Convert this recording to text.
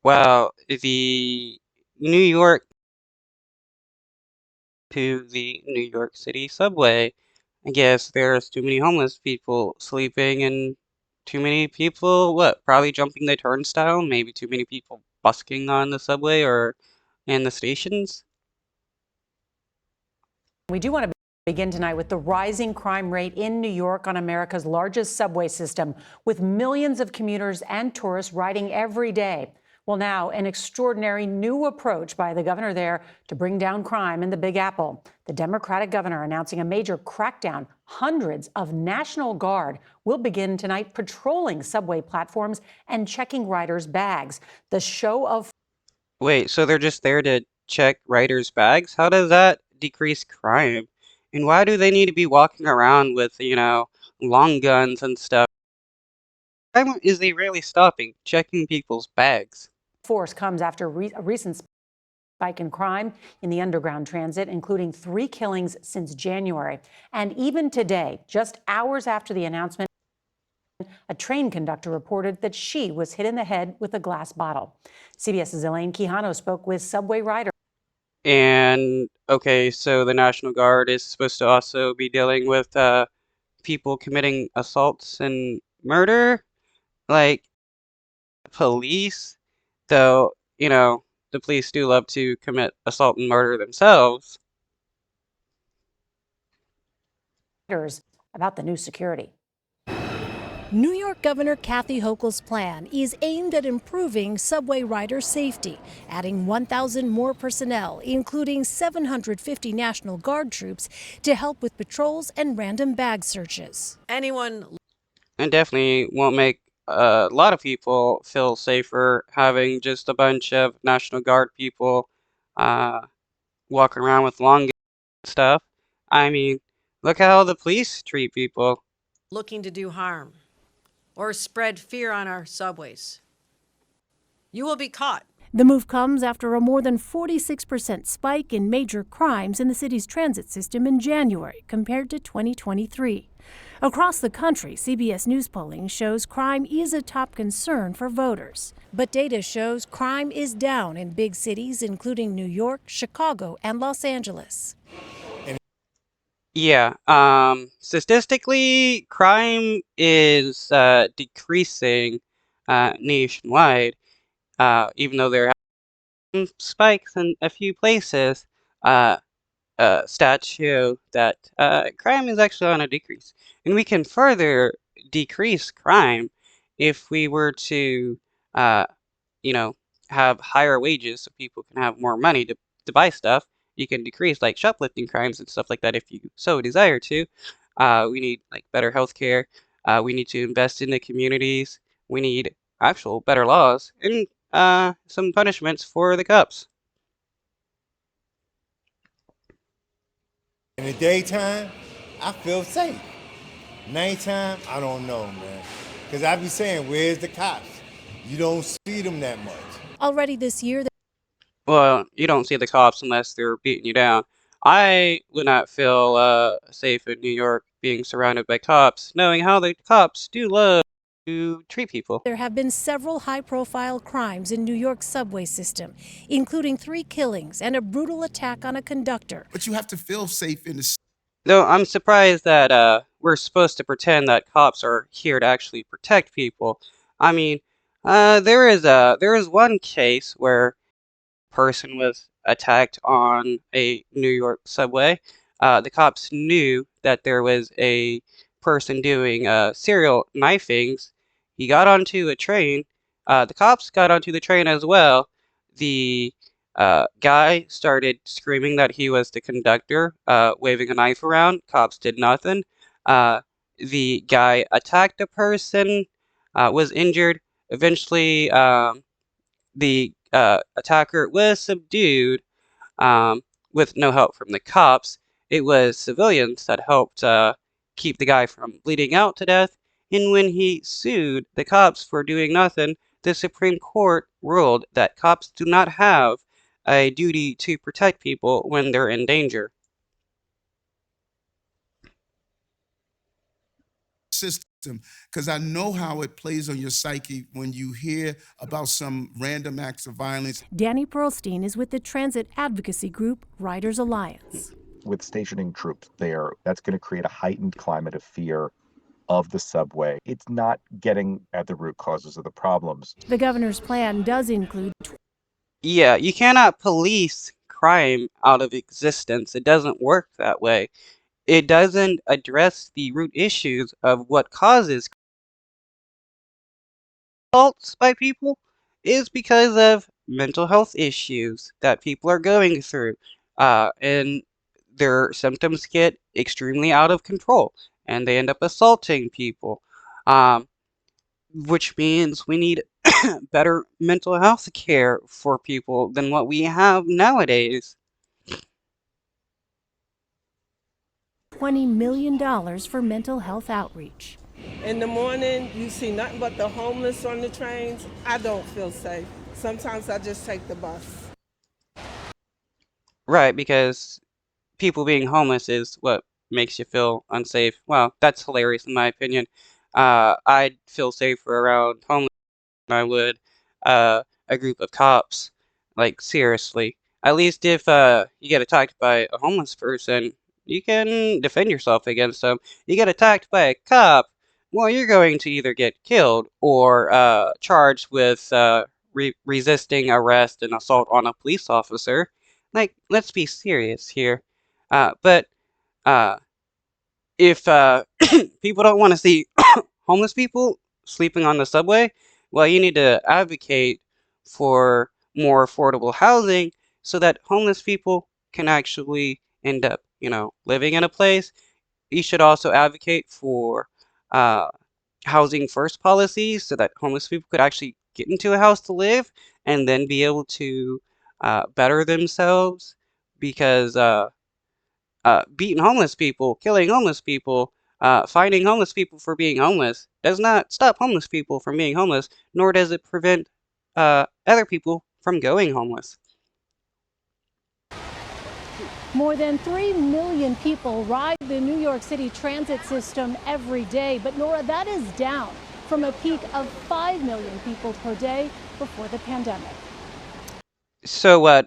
Well, the New York to the New York City subway. I guess there's too many homeless people sleeping and too many people, what, probably jumping the turnstile, maybe too many people busking on the subway or in the stations. We do want to begin tonight with the rising crime rate in New York on America's largest subway system, with millions of commuters and tourists riding every day. Well, now, an extraordinary new approach by the governor there to bring down crime in the Big Apple. The Democratic governor announcing a major crackdown. Hundreds of National Guard will begin tonight patrolling subway platforms and checking riders' bags. The show of Wait, so they're just there to check riders' bags? How does that decrease crime? And why do they need to be walking around with, long guns and stuff? Why is they rarely stopping, checking people's bags? force comes after a recent spike in crime in the underground transit, including 3 killings since January. And even today, just hours after the announcement, a train conductor reported that she was hit in the head with a glass bottle. CBS's Elaine Quijano spoke with subway riders. And okay, so the National Guard is supposed to also be dealing with people committing assaults and murder, like police, though, the police do love to commit assault and murder themselves. About the new security. New York Governor Kathy Hochul's plan is aimed at improving subway rider safety, adding 1,000 more personnel, including 750 National Guard troops, to help with patrols and random bag searches. And definitely won't make a lot of people feel safer having just a bunch of National Guard people uh, walking around with long guns and stuff. I mean, look how the police treat people. Looking to do harm or spread fear on our subways. You will be caught. The move comes after a more than 46% spike in major crimes in the city's transit system in January compared to 2023. Across the country, CBS News polling shows crime is a top concern for voters. But data shows crime is down in big cities, including New York, Chicago, and Los Angeles. Yeah, statistically, crime is decreasing nationwide, even though there have been spikes in a few places. Uh, Stats show that crime is actually on a decrease, and we can further decrease crime if we were to, uh, you know, have higher wages so people can have more money to buy stuff. You can decrease like shoplifting crimes and stuff like that if you so desire to. We need like better healthcare. We need to invest in the communities. We need actual better laws and some punishments for the cops. In the daytime, I feel safe. Nighttime, I don't know, man. Because I be saying, where's the cops? You don't see them that much. Already this year, Well, you don't see the cops unless they're beating you down. I would not feel safe in New York being surrounded by cops, knowing how the cops do love to treat people. there have been several high-profile crimes in New York's subway system, including 3 killings and a brutal attack on a conductor. But you have to feel safe in the Though I'm surprised that we're supposed to pretend that cops are here to actually protect people. I mean, there is one case where a person was attacked on a New York subway. The cops knew that there was a person doing serial knifings. He got onto a train. The cops got onto the train as well. The guy started screaming that he was the conductor, waving a knife around. Cops did nothing. The guy attacked a person, was injured. Eventually, the attacker was subdued with no help from the cops. It was civilians that helped keep the guy from bleeding out to death. And when he sued the cops for doing nothing, the Supreme Court ruled that cops do not have a duty to protect people when they're in danger. system. because I know how it plays on your psyche when you hear about some random acts of violence. Danny Pearlstein is with the transit advocacy group Riders Alliance. With stationing troops there, that's going to create a heightened climate of fear of the subway. It's not getting at the root causes of the problems. The governor's plan does include Yeah, you cannot police crime out of existence. It doesn't work that way. It doesn't address the root issues of what causes assaults by people is because of mental health issues that people are going through. And their symptoms get extremely out of control and they end up assaulting people. Which means we need better mental health care for people than what we have nowadays. $20 million for mental health outreach. In the morning, you see nothing but the homeless on the trains. I don't feel safe. Sometimes I just take the bus. Right, because people being homeless is what makes you feel unsafe. Well, that's hilarious in my opinion. I'd feel safer around homeless than I would a group of cops. Like, seriously. At least if you get attacked by a homeless person, you can defend yourself against them. You get attacked by a cop, well, you're going to either get killed or charged with resisting arrest and assault on a police officer. Like, let's be serious here. But if people don't want to see homeless people sleeping on the subway, well, you need to advocate for more affordable housing so that homeless people can actually end up, living in a place. You should also advocate for housing first policies so that homeless people could actually get into a house to live and then be able to better themselves because beating homeless people, killing homeless people, finding homeless people for being homeless does not stop homeless people from being homeless, nor does it prevent other people from going homeless. More than 3 million people ride the New York City transit system every day. But Nora, that is down from a peak of 5 million people per day before the pandemic. So what